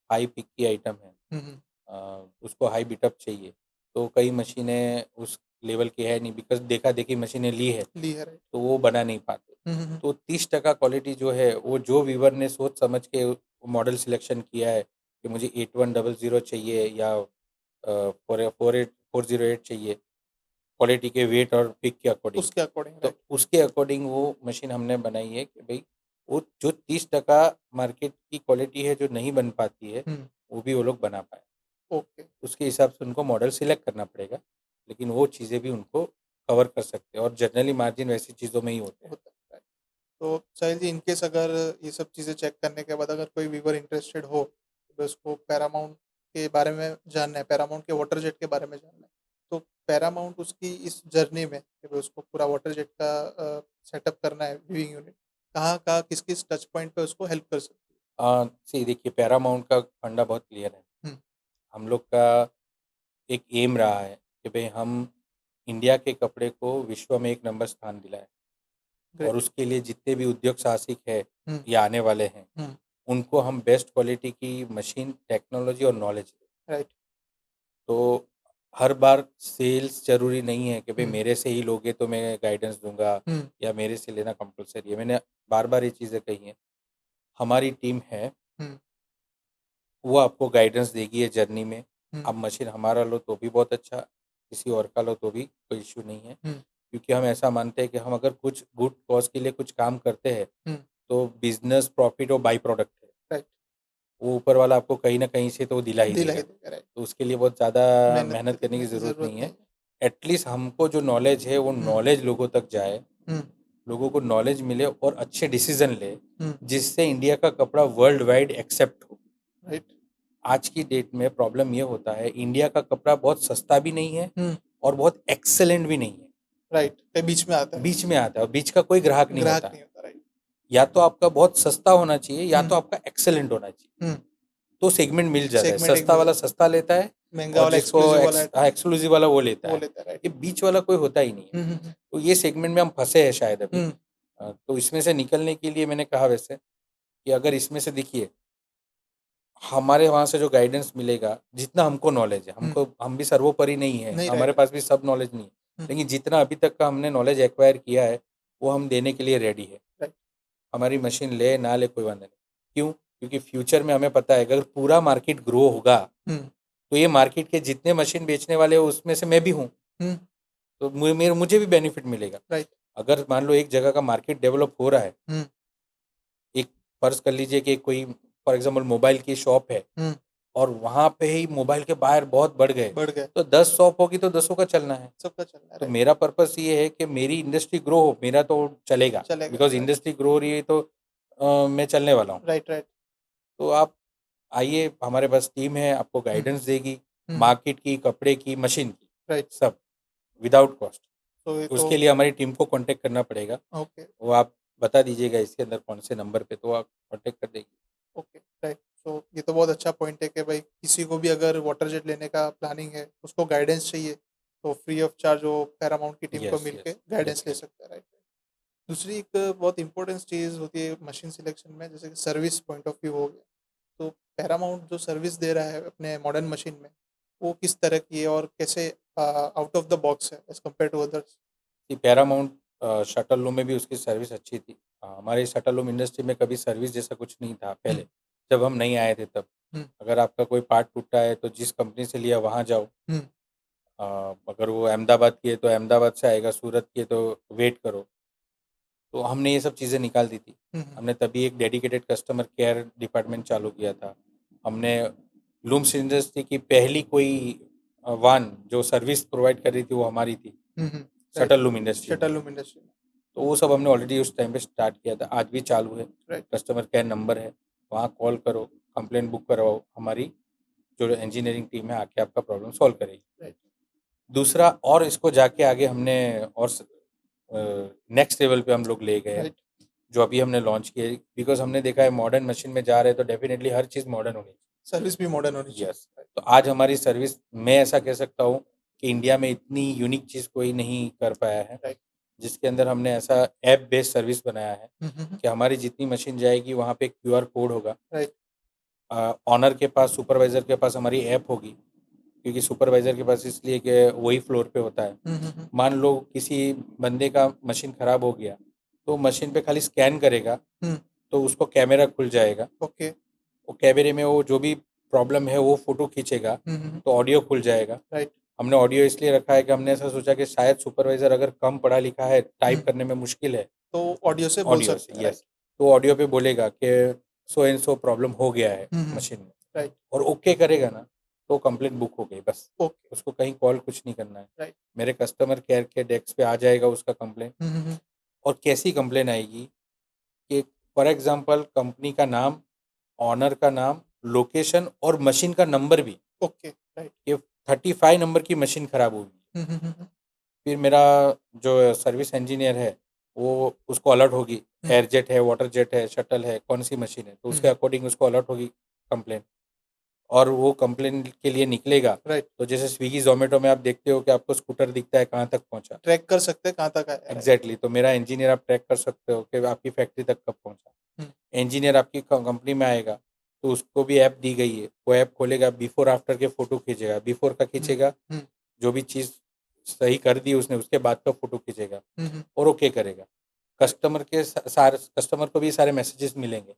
Speaker 2: हाई पिक की आइटम है,
Speaker 1: हुँ, हुँ।
Speaker 2: उसको हाई बिटअप चाहिए, तो कई मशीनें उस लेवल की है नहीं बिकॉज़ देखा-देखी मशीनें ली है,
Speaker 1: ली है, राइट।
Speaker 2: तो वो बना नहीं पाते।
Speaker 1: हुँ।
Speaker 2: तो 30% क्वालिटी जो है वो जो व्यूअर ने सोच समझ के मॉडल सिलेक्शन किया है कि मुझे 8100 चाहिए या 408 चाहिए, क्वालिटी के वेट और पिक के अकॉर्डिंग।
Speaker 1: उसके अकॉर्डिंग,
Speaker 2: तो
Speaker 1: राइट।
Speaker 2: उसके अकॉर्डिंग वो मशीन हमने बनाई है कि भई वो जो 30% मार्केट की क्वालिटी है जो नहीं बन पाती है,
Speaker 1: हुँ,
Speaker 2: वो भी वो लोग बना पाएँ।
Speaker 1: ओके,
Speaker 2: उसके हिसाब से उनको मॉडल सिलेक्ट करना पड़ेगा, लेकिन वो चीज़ें भी उनको कवर कर सकते हैं और जनरली मार्जिन वैसी चीज़ों में ही होते हैं।
Speaker 1: होता है, राइट। तो साहिल जी, इन केस अगर ये सब चीज़ें चेक करने के बाद अगर कोई व्यूअर इंटरेस्टेड हो, तो उसको पैरामाउंट के बारे में जानना है, पैरामाउंट के वाटर जेट के बारे में जानना है, तो पैरामाउंट उसकी इस जर्नी में कि भाई उसको पूरा वाटर जेट का सेटअप करना है व्यूइंग यूनिट, कहाँ-कहाँ, किस-किस टच पॉइंट पे उसको हेल्प कर सकती
Speaker 2: सी देखिए पैरामाउंट का फंडा बहुत क्लियर है।
Speaker 1: है? हुँ,
Speaker 2: हम लोग का एक एम रहा है कि भई हम इंडिया के कपड़े को विश्व में एक नंबर स्थान दिलाएँ
Speaker 1: ग्रेट।
Speaker 2: और उसके लिए जितने भी उद्योग साहसिक है
Speaker 1: हुँ,
Speaker 2: या आने वाले हैं,
Speaker 1: हुँ,
Speaker 2: उनको हम बेस्ट क्वालिटी की मशीन, टेक्नोलॉजी और नॉलेज दें।
Speaker 1: राइट।
Speaker 2: तो हर बार सेल्स ज़रूरी नहीं है कि भई
Speaker 1: हुँ,
Speaker 2: मेरे से ही लोगे तो मैं गाइडेंस दूँगा
Speaker 1: हुँ,
Speaker 2: या मेरे से लेना कंपल्सरी है। मैंने बार-बार ये चीज़ें कही हैं। हमारी टीम है,
Speaker 1: हुँ,
Speaker 2: वो आपको गाइडेंस देगी ये जर्नी में।
Speaker 1: हुँ,
Speaker 2: आप मशीन हमारा लो तो भी बहुत अच्छा, किसी और का लो तो भी कोई इश्यू नहीं है।
Speaker 1: हुँ,
Speaker 2: क्योंकि हम ऐसा मानते हैं कि हम अगर कुछ गुड कॉज़ के लिए कुछ काम करते हैं,
Speaker 1: हुँ,
Speaker 2: तो बिज़नेस प्रॉफ़िट और बाई प्रोडक्ट है।
Speaker 1: राइट।
Speaker 2: वो ऊपर वाला आपको कहीं न कहीं से तो दिला ही
Speaker 1: दिला ही
Speaker 2: देगा।
Speaker 1: देगा, राइट।
Speaker 2: तो उसके लिए बहुत ज़्यादा
Speaker 1: मेहनत
Speaker 2: मेहनत करने
Speaker 1: करने
Speaker 2: की
Speaker 1: की
Speaker 2: ज़रूरत
Speaker 1: ज़रूरत
Speaker 2: नहीं
Speaker 1: नहीं
Speaker 2: है।
Speaker 1: है।
Speaker 2: एटलीस्ट हमको जो नॉलेज है, वो
Speaker 1: हुँ,
Speaker 2: नॉलेज लोगों तक जाए,
Speaker 1: हुँ,
Speaker 2: लोगों को नॉलेज मिले और अच्छे डिसीज़न लें,
Speaker 1: हुँ,
Speaker 2: जिससे इंडिया का कपड़ा वर्ल्ड वाइड एक्सेप्ट हो।
Speaker 1: राइट।
Speaker 2: आज की डेट में प्रॉब्लम ये होता है, इंडिया का कपड़ा बहुत सस्ता भी नहीं है
Speaker 1: हुँ,
Speaker 2: और बहुत एक्सीलेंट भी नहीं है।
Speaker 1: राइट, ये बीच में आता है,
Speaker 2: बीच में आता है और बीच का कोई ग्राहक नहीं
Speaker 1: ग्राहक
Speaker 2: होता
Speaker 1: नहीं
Speaker 2: है।
Speaker 1: होता, राइट।
Speaker 2: या तो आपका बहुत सस्ता होना चाहिए या
Speaker 1: हुँ,
Speaker 2: तो आपका एक्सीलेंट होना चाहिए।
Speaker 1: हुँ,
Speaker 2: तो सेगमेंट मिल जाता है।
Speaker 1: सेगमेंट एक
Speaker 2: सस्ता
Speaker 1: मिल
Speaker 2: वाला
Speaker 1: जाता है,
Speaker 2: सस्ता लेता है
Speaker 1: महँगा
Speaker 2: और
Speaker 1: वाला
Speaker 2: जिसको
Speaker 1: एक्सक्लूसिव वाला आइटम
Speaker 2: एक्सक्लूसिव वाला वो लेता
Speaker 1: वो
Speaker 2: है।
Speaker 1: लेता है, राइट।
Speaker 2: ये बीच वाला कोई होता ही नहीं है।
Speaker 1: हुँ।
Speaker 2: तो ये सेगमेंट में हम फँसे हैं शायद अभी।
Speaker 1: हुँ,
Speaker 2: तो इसमें से निकलने के लिए मैंने कहा वैसे कि अगर इसमें से देखिए, हमारे वहाँ से जो गाइडेंस मिलेगा, जितना हमको नॉलेज है,
Speaker 1: हुँ,
Speaker 2: हम भी सर्वोपरि नहीं है,
Speaker 1: नहीं,
Speaker 2: हमारे
Speaker 1: राइट,
Speaker 2: पास भी सब नॉलेज नहीं है।
Speaker 1: हुँ,
Speaker 2: लेकिन जितना अभी तक का हमने नॉलेज एक्वायर किया है, वो हम देने के लिए रेडी है।
Speaker 1: राइट।
Speaker 2: हमारी मशीन ले ना ले कोई वांधा नहीं। क्यों? क्योंकि फ्यूचर में हमें पता है अगर पूरा मार्केट ग्रो होगा,
Speaker 1: हुँ,
Speaker 2: तो ये मार्केट के जितने मशीन बेचने वाले हैं उसमें से मैं भी हूँ।
Speaker 1: हुँ,
Speaker 2: तो मुझे भी बेनिफिट मिलेगा।
Speaker 1: राइट।
Speaker 2: अगर मान लो एक जगह का मार्केट डेवलप हो रहा है,
Speaker 1: हुँ,
Speaker 2: एक फ़र्ज़ कर लीजिए कि कोई फॉर एग्ज़ाम्पल मोबाइल की शॉप है
Speaker 1: हुँ,
Speaker 2: और वहाँ पे ही मोबाइल के बायर बहुत बढ़ गए,
Speaker 1: बढ़ गए,
Speaker 2: तो 10 शॉप होगी तो 10 का चलना है।
Speaker 1: सबका चलना है,
Speaker 2: तो
Speaker 1: राइट।
Speaker 2: मेरा पर्पस ये है कि मेरी इंडस्ट्री ग्रो हो, मेरा तो चलेगा
Speaker 1: चलेगा,
Speaker 2: बिकॉज़
Speaker 1: राइट,
Speaker 2: इंडस्ट्री ग्रो हो रही है तो मैं चलने वाला हूँ।
Speaker 1: Right, right.
Speaker 2: तो आप आइए, हमारे पास टीम है, आपको
Speaker 1: हुँ,
Speaker 2: गाइडेंस देगी,
Speaker 1: हुँ,
Speaker 2: मार्केट की, कपड़े की, मशीन की,
Speaker 1: राइट।
Speaker 2: सब विदाउट कॉस्ट।
Speaker 1: तो ये तो
Speaker 2: उसके लिए हमारी टीम को कॉन्टैक्ट करना पड़ेगा।
Speaker 1: ओके,
Speaker 2: वो आप बता दीजिएगा इसके अंदर कौन से नंबर पे, तो आप कॉन्टैक्ट कर देगी।
Speaker 1: Okay, right. तो ये तो बहुत अच्छा पॉइंट है कि भाई किसी को भी अगर वाटर जेट लेने का प्लानिंग है, उसको गाइडेंस चाहिए, तो फ्री ऑफ चार्ज वो पैरामाउंट की टीम को
Speaker 2: यस,
Speaker 1: मिलके
Speaker 2: यस,
Speaker 1: गाइडेंस ले
Speaker 2: डेफ़िनिटली।
Speaker 1: सकता है, राइट। दूसरी एक बहुत इम्पोर्टेंट चीज़ होती है मशीन सिलेक्शन में, जैसे कि सर्विस पॉइंट ऑफ व्यू हो गया। तो पैरामाउंट जो सर्विस दे रहा है अपने मॉडर्न मशीन में, वो किस तरह की है और कैसे आउट ऑफ द बॉक्स है एज़ कम्पेयर टू अदर्स?
Speaker 2: कि पैरामाउंट शटल लूम में भी उसकी सर्विस अच्छी थी। हमारे शटल लूम इंडस्ट्री में कभी सर्विस जैसा कुछ नहीं था
Speaker 1: हुँ,
Speaker 2: पहले, जब हम नहीं आए थे तब।
Speaker 1: हुँ,
Speaker 2: अगर आपका कोई पार्ट टूटा है तो जिस कंपनी से लिया वहाँ जाओ।
Speaker 1: हुँ,
Speaker 2: अ, अगर वो अहमदाबाद की है तो अहमदाबाद से आएगा, सूरत की है तो वेट करो। तो हमने ये सब चीज़ें निकाल दी थी।
Speaker 1: हम्म,
Speaker 2: हमने तभी एक डेडिकेटेड कस्टमर केयर डिपार्टमेंट चालू किया था। हमने लूम्स इंडस्ट्री की पहली कोई वान जो सर्विस प्रोवाइड कर रही थी वो हमारी थी,
Speaker 1: राइट।
Speaker 2: शटल लूम इंडस्ट्री में।
Speaker 1: Shuttle loom industry.
Speaker 2: तो वो सब हमने ऑलरेडी उस टाइम पे स्टार्ट किया था, आज भी चालू है।
Speaker 1: राइट।
Speaker 2: कस्टमर केयर नंबर है, वहाँ कॉल करो, कंप्लेंट बुक करवाओ, हमारी जो इंजीनियरिंग टीम है आके आपका प्रॉब्लम सॉल्व करेगी।
Speaker 1: राइट।
Speaker 2: दूसरा, और इसको जाके आगे हमने और नेक्स्ट लेवल पे हम लोग ले गए,
Speaker 1: राइट।
Speaker 2: जो अभी हमने लॉन्च किया है, बिकॉज हमने देखा है मॉडर्न मशीन में जा रहे हैं तो डेफिनेटली हर चीज़ मॉडर्न होनी
Speaker 1: सर्विस भी मॉडर्न होनी
Speaker 2: चाहिए।
Speaker 1: चाहिए।
Speaker 2: यस, तो आज हमारी सर्विस, मैं ऐसा कह सकता हूँ कि इंडिया में इतनी यूनिक चीज़ कोई नहीं कर पाया है,
Speaker 1: राइट।
Speaker 2: जिसके अंदर हमने ऐसा ऐप बेस्ड सर्विस बनाया है कि हमारी जितनी मशीन जाएगी वहाँ पे क्यूआर कोड होगा।
Speaker 1: राइट।
Speaker 2: ऑनर के पास, सुपरवाइज़र के पास हमारी ऐप होगी, क्योंकि सुपरवाइज़र के पास इसलिए कि वही फ्लोर पे होता है। मान लो किसी बंदे का मशीन ख़राब हो गया, तो मशीन पे खाली स्कैन करेगा तो उसको कैमरा खुल जाएगा।
Speaker 1: ओके।
Speaker 2: वो कैमरे में वो जो भी प्रॉब्लम है वो फ़ोटो खींचेगा तो ऑडियो खुल जाएगा।
Speaker 1: राइट।
Speaker 2: हमने ऑडियो इसलिए रखा है कि हमने ऐसा सोचा कि शायद सुपरवाइज़र अगर कम पढ़ा लिखा है, टाइप करने में मुश्किल है,
Speaker 1: तो ऑडियो से बोल
Speaker 2: ऑडियो
Speaker 1: सकते
Speaker 2: से,
Speaker 1: हैं।
Speaker 2: यस, तो ऑडियो पे बोलेगा कि सो एंड सो प्रॉब्लम हो गया है मशीन में,
Speaker 1: राइट।
Speaker 2: और ओके करेगा ना तो कंप्लेंट बुक हो गई बस।
Speaker 1: ओके।
Speaker 2: उसको कहीं कॉल कुछ नहीं करना है,
Speaker 1: राइट।
Speaker 2: मेरे कस्टमर केयर के डेस्क पे आ जाएगा उसका कंप्लेंट। और कैसी कंप्लेन आएगी कि फॉर एग्जांपल कंपनी का नाम, ऑनर का नाम, लोकेशन और मशीन का नंबर भी,
Speaker 1: ओके। राइट।
Speaker 2: कि 35 नंबर की मशीन खराब होगी। फिर मेरा जो सर्विस इंजीनियर है वो उसको अलर्ट होगी, एयर जेट है, वाटर जेट है, शटल है, कौन सी मशीन है, तो उसके अकॉर्डिंग उसको अलर्ट होगी कंप्लेन, और वो कंप्लेन के लिए निकलेगा।
Speaker 1: राइट।
Speaker 2: तो जैसे स्विगी जोमेटो में आप देखते हो कि आपको स्कूटर दिखता है कहाँ तक पहुँचा,
Speaker 1: ट्रैक कर सकते हैं कहाँ तक आया है।
Speaker 2: एग्जैक्टली, तो मेरा इंजीनियर आप ट्रैक कर सकते हो कि आपकी फैक्ट्री तक कब पहुँचा। इंजीनियर आपकी कंपनी में आएगा तो उसको भी ऐप दी गई है, वो ऐप खोलेगा, बिफोर आफ्टर के फोटो खींचेगा, बिफोर का खींचेगा, जो भी चीज़ सही कर दी उसने उसके बाद का फोटो खींचेगा और ओके करेगा। कस्टमर के सारे कस्टमर को भी सारे मैसेजेस मिलेंगे,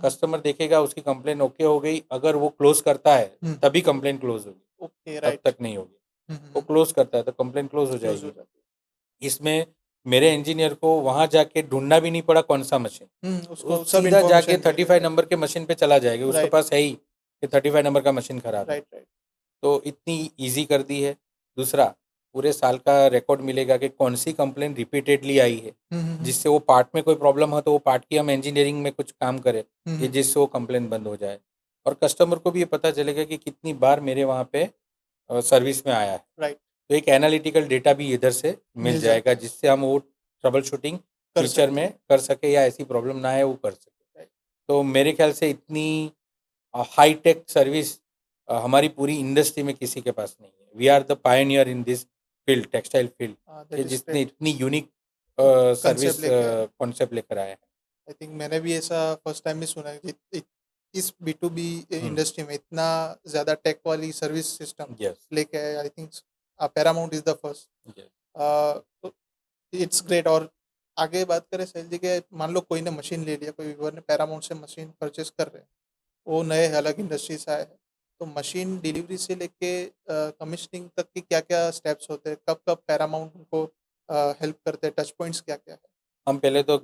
Speaker 2: कस्टमर देखेगा उसकी कंप्लेन ओके हो गई, अगर वो क्लोज करता है तभी कंप्लेन क्लोज होगी,
Speaker 1: ओके।
Speaker 2: तब
Speaker 1: राइट।
Speaker 2: तक नहीं होगी। वो क्लोज करता है तो कंप्लेन क्लोज हो
Speaker 1: क्लोज हो
Speaker 2: जाएगी।
Speaker 1: जाती
Speaker 2: इसमें मेरे इंजीनियर को वहां जाके ढूंढना भी नहीं पड़ा कौन सा मशीन,
Speaker 1: है।
Speaker 2: वो
Speaker 1: उसको सब
Speaker 2: सीधा जाके
Speaker 1: इन्फॉर्मेशन
Speaker 2: 35 नंबर के मशीन पे चला जाएगा, उसके
Speaker 1: राइट।
Speaker 2: पास है ही कि 35 नंबर का मशीन खराब है।
Speaker 1: राइट। राइट।
Speaker 2: तो इतनी ईज़ी कर दी है। दूसरा, पूरे साल का रिकॉर्ड मिलेगा कि कौन सी कंप्लेंट रिपीटेडली आई है, जिससे वो पार्ट में कोई प्रॉब्लम हो तो वो पार्ट की हम इंजीनियरिंग में कुछ काम करें कि जिससे वो कंप्लेंट बंद हो जाए, और कस्टमर को भी ये पता चलेगा कि कितनी बार मेरे वहाँ पे सर्विस में आया है।
Speaker 1: राइट।
Speaker 2: तो एक एनालिटिकल डेटा भी इधर से मिल
Speaker 1: मिल
Speaker 2: जाएगा,
Speaker 1: जाता है।
Speaker 2: जिससे हम वो ट्रबल शूटिंग
Speaker 1: कर
Speaker 2: फ्यूचर
Speaker 1: सकते
Speaker 2: में
Speaker 1: हैं।
Speaker 2: कर सके या ऐसी प्रॉब्लम ना आए वो कर सके।
Speaker 1: राइट।
Speaker 2: तो मेरे ख्याल से इतनी हाई टेक सर्विस हमारी पूरी इंडस्ट्री में किसी के पास नहीं है। We are the pioneer in this field, textile field, कि
Speaker 1: दैट इज
Speaker 2: जिसने
Speaker 1: ग्रेट।
Speaker 2: इतनी यूनिक
Speaker 1: कंसेप्ट
Speaker 2: सर्विस
Speaker 1: लेके आए।
Speaker 2: कॉन्सेप्ट लेकर आया है।
Speaker 1: आई थिंक मैंने भी ऐसा फर्स्ट टाइम भी सुना है कि इस B2B इंडस्ट्री में इतना ज़्यादा टेक वाली सर्विस सिस्टम
Speaker 2: यस,
Speaker 1: लेके आए। I think Paramount is the first.
Speaker 2: Yes,
Speaker 1: तो इट्स ग्रेट। और आगे बात करें सैल जी के, मान लो कोई ने मशीन ले लिया, कोई व्यूअर ने पैरामाउंट से मशीन परचेस कर रहे हैं, वो नए अलग इंडस्ट्री से आए हैं, तो मशीन डिलीवरी से लेके कमीशनिंग तक की क्या क्या स्टेप्स होते हैं, कब कब पैरामाउंट उनको हेल्प करते हैं, टच पॉइंट्स क्या क्या है?
Speaker 2: हम पहले तो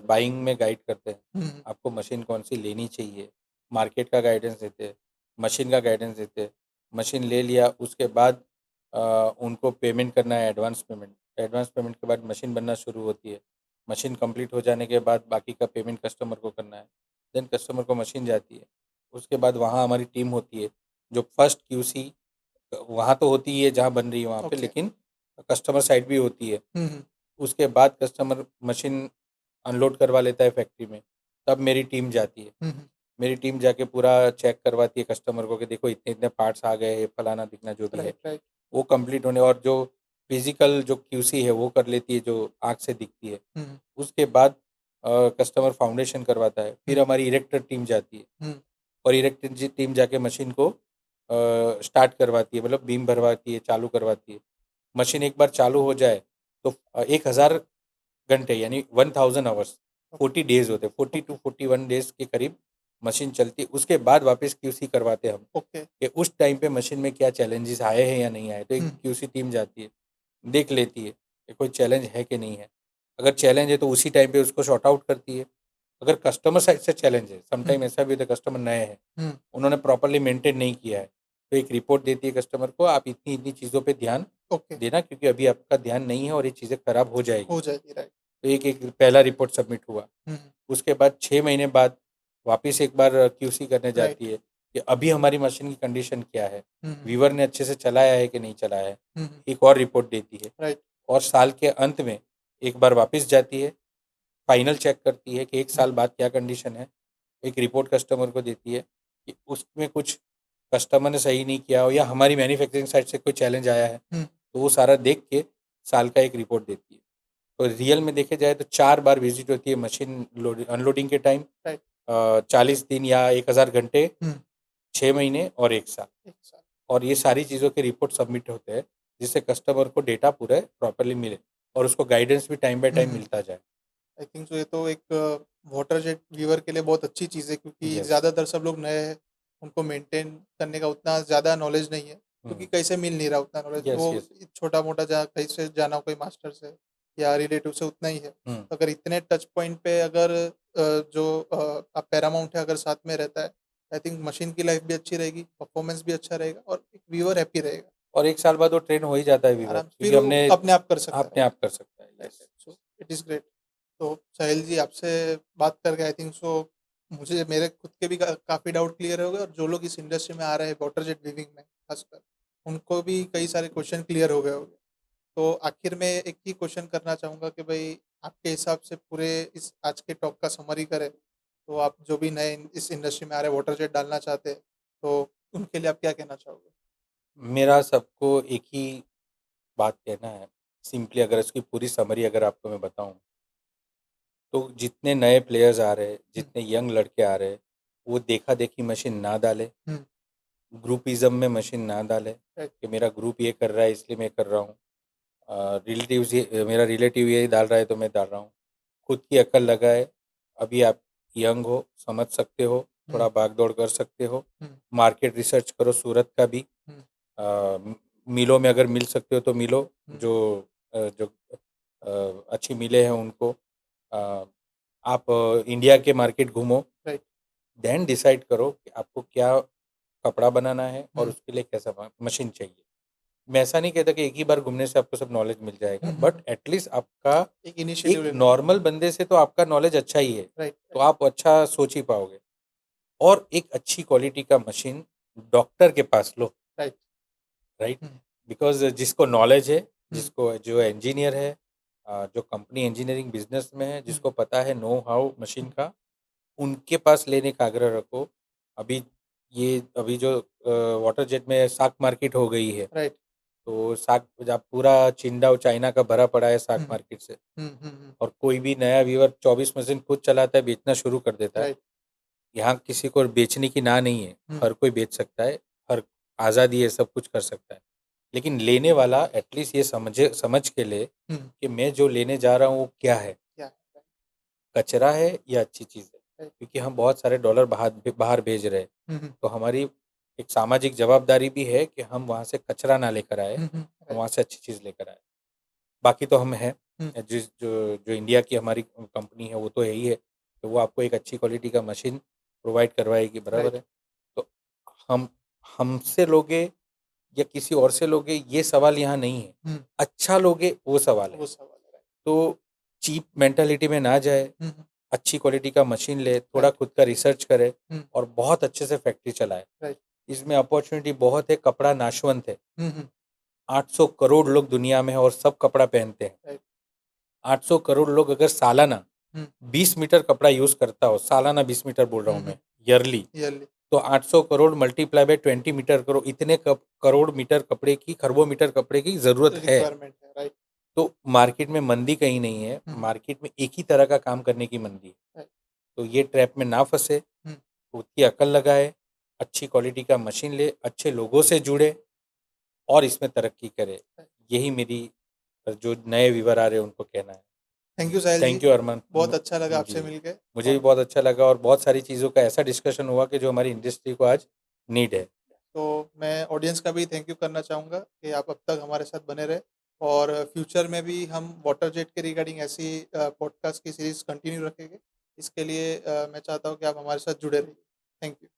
Speaker 2: बाइंग में गाइड करते हैं,
Speaker 1: हम्म।
Speaker 2: आपको मशीन कौन सी लेनी चाहिए, मार्केट का गाइडेंस देते हैं, मशीन का गाइडेंस देते हैं। मशीन ले लिया उसके बाद उनको पेमेंट करना है, एडवांस पेमेंट। एडवांस पेमेंट के बाद मशीन बनना शुरू होती है। मशीन कंप्लीट हो जाने के बाद बाकी का पेमेंट कस्टमर को करना है। देन कस्टमर को मशीन जाती है। उसके बाद वहाँ हमारी टीम होती है, जो फर्स्ट क्यूसी वहाँ तो होती ही है जहाँ बन रही है वहाँ पे,
Speaker 1: ओके।
Speaker 2: लेकिन कस्टमर साइड भी होती है।
Speaker 1: हम्म।
Speaker 2: उसके बाद कस्टमर मशीन अनलोड करवा लेता है फैक्ट्री में, तब मेरी टीम जाती है।
Speaker 1: हम्म।
Speaker 2: मेरी टीम जाके पूरा चेक करवाती है कस्टमर को कि देखो इतने इतने पार्ट्स आ गए हैं, फलाना दिखना जो भी है,
Speaker 1: राइट। राइट।
Speaker 2: वो कंप्लीट होने, और जो फिजिकल जो क्यूसी है वो कर लेती है जो आँख से दिखती है।
Speaker 1: हम्म।
Speaker 2: उसके बाद कस्टमर फाउंडेशन करवाता है, फिर
Speaker 1: हम्म।
Speaker 2: हमारी इरेक्टर टीम जाती है,
Speaker 1: हम्म।
Speaker 2: और इरेक्टर टीम जाके मशीन को स्टार्ट करवाती है, मतलब बीम भरवाती है, चालू करवाती है। मशीन एक बार चालू हो जाए तो 1000 घंटे यानी 1000 आवर्स, 40 डेज होते हैं, 40 to 41 डेज के करीब मशीन चलती है। उसके बाद वापस क्यूसी करवाते हैं हम
Speaker 1: ओके।
Speaker 2: कि उस टाइम पे मशीन में क्या चैलेंजेस आए हैं या नहीं आए, तो एक
Speaker 1: हम्म।
Speaker 2: क्यूसी टीम जाती है, देख लेती है कि कोई चैलेंज है कि नहीं है। अगर चैलेंज है तो उसी टाइम पे उसको सॉर्ट आउट करती है। अगर कस्टमर साइड से चैलेंज है,
Speaker 1: हुँ,
Speaker 2: समटाइम ऐसा भी होता है कस्टमर नए हैं,
Speaker 1: हुँ,
Speaker 2: उन्होंने प्रॉपर्ली मेंटेन नहीं किया है, तो एक रिपोर्ट देती है कस्टमर को, आप इतनी-इतनी चीज़ों पे ध्यान
Speaker 1: ओके,
Speaker 2: देना क्योंकि अभी आपका ध्यान नहीं है और ये चीज़ें खराब हो जाएगी।
Speaker 1: हो जाएगी, राइट।
Speaker 2: तो एक एक पहला रिपोर्ट सबमिट हुआ।
Speaker 1: हुँ, हुँ,
Speaker 2: उसके बाद 6 महीने बाद वापस एक बार क्यूसी करने
Speaker 1: राइट।
Speaker 2: जाती है कि अभी हमारी मशीन की कंडीशन क्या है?
Speaker 1: हुँ, हुँ,
Speaker 2: वीवर ने अच्छे से चलाया है कि नहीं चलाया है?
Speaker 1: हुँ, हुँ,
Speaker 2: एक और रिपोर्ट देती है
Speaker 1: राइट।
Speaker 2: और साल के अंत में एक बार वापस जाती है, फाइनल चेक करती है कि 1
Speaker 1: हुँ,
Speaker 2: साल बाद क्या कंडीशन है। एक रिपोर्ट कस्टमर को देती है कि उसमें कुछ कस्टमर ने सही नहीं किया हो या हमारी मैन्युफैक्चरिंग साइड से कोई चैलेंज आया है,
Speaker 1: हुँ,
Speaker 2: तो वो सारा देख के साल का एक रिपोर्ट देती है। तो रियल में देखे जाए तो 4 बार विज़िट होती है मशीन अनलोडिंग के टाइम,
Speaker 1: राइट।
Speaker 2: 40 दिन या 1000 घंटे,
Speaker 1: हुँ,
Speaker 2: 6 महीने और 1 साल।
Speaker 1: 1 साल।
Speaker 2: और ये सारी चीज़ों के रिपोर्ट सबमिट होते हैं, जिससे कस्टमर को डेटा पूरा प्रॉपर्ली मिले और उसको गाइडेंस भी टाइम बाय
Speaker 1: हुँ,
Speaker 2: टाइम
Speaker 1: हुँ।
Speaker 2: मिलता जाए।
Speaker 1: आई थिंक सो ये तो एक वाटर जेट व्यूअर के लिए बहुत अच्छी चीज़ है क्योंकि
Speaker 2: यस।
Speaker 1: ज़्यादातर सब लोग नए हैं, उनको मेंटेन करने का उतना ज़्यादा नॉलेज नहीं है, क्योंकि
Speaker 2: हुँ।
Speaker 1: कहीं से मिल नहीं रहा उतना नॉलेज।
Speaker 2: यस,
Speaker 1: वो
Speaker 2: यस।
Speaker 1: छोटा-मोटा जहाँ कहीं से जाना हो कोई मास्टर से या रिलेटिव से उतना ही है।
Speaker 2: हुँ।
Speaker 1: तो अगर इतने टच पॉइंट पे अगर आप पैरामाउंट है अगर साथ में रहता है, आई थिंक मशीन की लाइफ़ भी अच्छी रहेगी, परफॉर्मेंस भी अच्छा रहेगा और एक व्यूअर हैप्पी रहेगा।
Speaker 2: और 1 साल बाद वो ट्रेन हो ही जाता है वीवर
Speaker 1: आराम से
Speaker 2: क्योंकि
Speaker 1: फिर वो
Speaker 2: हमने
Speaker 1: अपने आप कर सकता है,
Speaker 2: अपने
Speaker 1: राइट?
Speaker 2: आप कर सकता है।
Speaker 1: Right,
Speaker 2: yes.
Speaker 1: Right. So it is great. तो साहिल जी आपसे बात करके आई थिंक सो मुझे मेरे खुद के भी काफ़ी डाउट क्लियर हो गए और जो लोग इस इंडस्ट्री में आ रहे हैं वाटर जेट वीविंग में खासकर, उनको भी कई सारे क्वेश्चन क्लियर हो गए होंगे। तो आखिर में एक ही क्वेश्चन करना चाहूँगा कि भाई आपके हिसाब से पूरे इस आज के टॉक का समरी करें, तो आप जो भी नए इस इंडस्ट्री में आ रहे हैं वाटर जेट डालना चाहते हैं, तो उनके लिए आप क्या कहना चाहोगे?
Speaker 2: मेरा सबको एक ही बात कहना है, सिंपली अगर इसकी पूरी समरी अगर आपको मैं बताऊँ, तो जितने नए प्लेयर्स आ रहे हैं,
Speaker 1: हुँ,
Speaker 2: जितने यंग लड़के आ रहे हैं, वो देखा-देखी मशीन ना डालें,
Speaker 1: हुँ,
Speaker 2: ग्रुपिज़्म में मशीन ना डालें
Speaker 1: राइट,
Speaker 2: कि मेरा ग्रुप ये कर रहा है इसलिए मैं कर रहा हूँ। रिलेटिव्स ये मेरा रिलेटिव यही डाल रहा है तो मैं डाल रहा हूँ। खुद की अक्ल लगाए, अभी आप यंग हो, समझ सकते हो,
Speaker 1: हुँ,
Speaker 2: थोड़ा भाग-दौड़ कर सकते हो,
Speaker 1: हुँ,
Speaker 2: मार्केट रिसर्च करो सूरत का भी।
Speaker 1: हुँ,
Speaker 2: अ, म मिलों में अगर मिल सकते हो तो मिलो,
Speaker 1: हुँ,
Speaker 2: जो जो अच्छी मिलें हैं उनको। अ, आप इंडिया के मार्केट घूमो,
Speaker 1: राइट,
Speaker 2: देन डिसाइड करो कि आपको क्या कपड़ा बनाना है और
Speaker 1: हुँ,
Speaker 2: उसके लिए कैसा मशीन चाहिए। मैं ऐसा नहीं कहता कि एक ही बार घूमने से आपको सब नॉलेज मिल जाएगा,
Speaker 1: हुँ, हुँ,
Speaker 2: बट
Speaker 1: हुँ।
Speaker 2: एटलीस्ट आपका
Speaker 1: एक इनिशिएटिव
Speaker 2: एक
Speaker 1: लेना चाहिए।
Speaker 2: नॉर्मल बंदे से तो आपका नॉलेज अच्छा ही है,
Speaker 1: राइट,
Speaker 2: तो
Speaker 1: राइट।
Speaker 2: आप अच्छा सोच ही पाओगे। और एक अच्छी क्वालिटी का मशीन डॉक्टर के पास लो,
Speaker 1: राइट।
Speaker 2: राइट?
Speaker 1: हुँ,
Speaker 2: बिकॉज़ जिसको नॉलेज है,
Speaker 1: हुँ,
Speaker 2: जिसको जो इंजीनियर है, जो कंपनी इंजीनियरिंग बिज़नेस में है,
Speaker 1: हुँ,
Speaker 2: जिसको पता है नो हाउ
Speaker 1: हुँ,
Speaker 2: मशीन का, उनके पास लेने का आग्रह रखो। अभी अभी जो वाटर जेट में साख मार्केट हो गई है,
Speaker 1: राइट।
Speaker 2: तो साख जब पूरा चिंडाव चाइना का भरा पड़ा है साख
Speaker 1: हुँ,
Speaker 2: मार्केट से,
Speaker 1: हुँ, हुँ, हुँ,
Speaker 2: और कोई भी नया व्यूअर 24 मशीन खुद चलाता है, बेचना शुरू कर देता है।
Speaker 1: राइट।
Speaker 2: यहाँ किसी को बेचने की ना नहीं है,
Speaker 1: हुँ,
Speaker 2: हर कोई बेच सकता है, हर आज़ादी है, सब कुछ कर सकता है। लेकिन लेने वाला एटलीस्ट ये समझ के ले
Speaker 1: हुँ,
Speaker 2: कि मैं जो लेने जा रहा हूँ वो क्या है,
Speaker 1: क्या है? राइट,
Speaker 2: कचरा है या अच्छी चीज़ है?
Speaker 1: राइट।
Speaker 2: क्योंकि हम बहुत सारे डॉलर बाहर बाहर भेज रहे हैं,
Speaker 1: हुँ, हुँ,
Speaker 2: तो हमारी एक सामाजिक जवाबदारी भी है कि हम वहाँ से कचरा ना लेकर आए,
Speaker 1: हुँ, हुँ,
Speaker 2: हम
Speaker 1: राइट।
Speaker 2: वहाँ से अच्छी चीज़ लेकर आए। बाकी तो हम हैं,
Speaker 1: हुँ,
Speaker 2: जिस जो जो इंडिया की हमारी कंपनी है वो तो है ही है, तो वो आपको एक अच्छी क्वालिटी का मशीन प्रोवाइड करवाएगी, बराबर
Speaker 1: राइट।
Speaker 2: है। तो हम हमसे लोगे या किसी और से लोगे ये सवाल यहाँ नहीं है,
Speaker 1: हुँ,
Speaker 2: अच्छा लोगे वो सवाल है।
Speaker 1: वो सवाल है। राइट।
Speaker 2: तो चीप मेंटालिटी में ना जाए,
Speaker 1: हुँ, हुँ,
Speaker 2: अच्छी क्वालिटी का मशीन ले, थोड़ा
Speaker 1: राइट।
Speaker 2: खुद का रिसर्च करे
Speaker 1: हुँ,
Speaker 2: और बहुत अच्छे से फैक्ट्री चलाए।
Speaker 1: राइट।
Speaker 2: इसमें अपॉर्च्युनिटी बहुत है, कपड़ा नाशवंत है।
Speaker 1: हुँ, हुँ,
Speaker 2: 800 करोड़ लोग दुनिया में हैं और सब कपड़ा पहनते हैं।
Speaker 1: राइट।
Speaker 2: 800 करोड़ लोग अगर सालाना
Speaker 1: हुँ,
Speaker 2: 20 मीटर कपड़ा यूज़ करता हो, सालाना 20 मीटर बोल रहा
Speaker 1: हुँ,
Speaker 2: हूँ
Speaker 1: हुँ,
Speaker 2: मैं, ईयरली,
Speaker 1: ईयरली।
Speaker 2: तो 800 करोड़ मल्टीप्लाई बाय 20 मीटर करो, इतने करोड़ मीटर कपड़े की, खरबों मीटर कपड़े की ज़रूरत है।
Speaker 1: रिक्वायरमेंट है। राइट।
Speaker 2: तो मार्केट में मंदी कहीं नहीं है,
Speaker 1: हुँ, हुँ,
Speaker 2: मार्केट में एक ही तरह का काम करने की मंदी है।
Speaker 1: राइट।
Speaker 2: तो ये ट्रैप में ना फँसे,
Speaker 1: हुँ,
Speaker 2: खुद की अकल लगाए, अच्छी क्वालिटी का मशीन ले, अच्छे लोगों से जुड़े और इसमें तरक्की करे।
Speaker 1: राइट।
Speaker 2: यही मेरी जो नए व्यूअर आ रहे हैं उनको कहना है।
Speaker 1: Thank you Sahil ji.
Speaker 2: Thank you Arman.
Speaker 1: बहुत अच्छा लगा आपसे
Speaker 2: जी,
Speaker 1: मिलके
Speaker 2: मुझे भी
Speaker 1: और
Speaker 2: बहुत अच्छा लगा और बहुत सारी चीज़ों का ऐसा डिस्कशन हुआ कि जो हमारी इंडस्ट्री को आज नीड है।
Speaker 1: तो मैं ऑडियंस का भी थैंक यू करना चाहूँगा कि आप अब तक हमारे साथ बने रहे। और फ्यूचर में भी हम वाटर जेट के रिगार्डिंग ऐसी पॉडकास्ट की सीरीज़ कंटिन्यू रखेंगे। इसके लिए मैं चाहता हूँ कि आप हमारे साथ जुड़े रहिए। Thank you.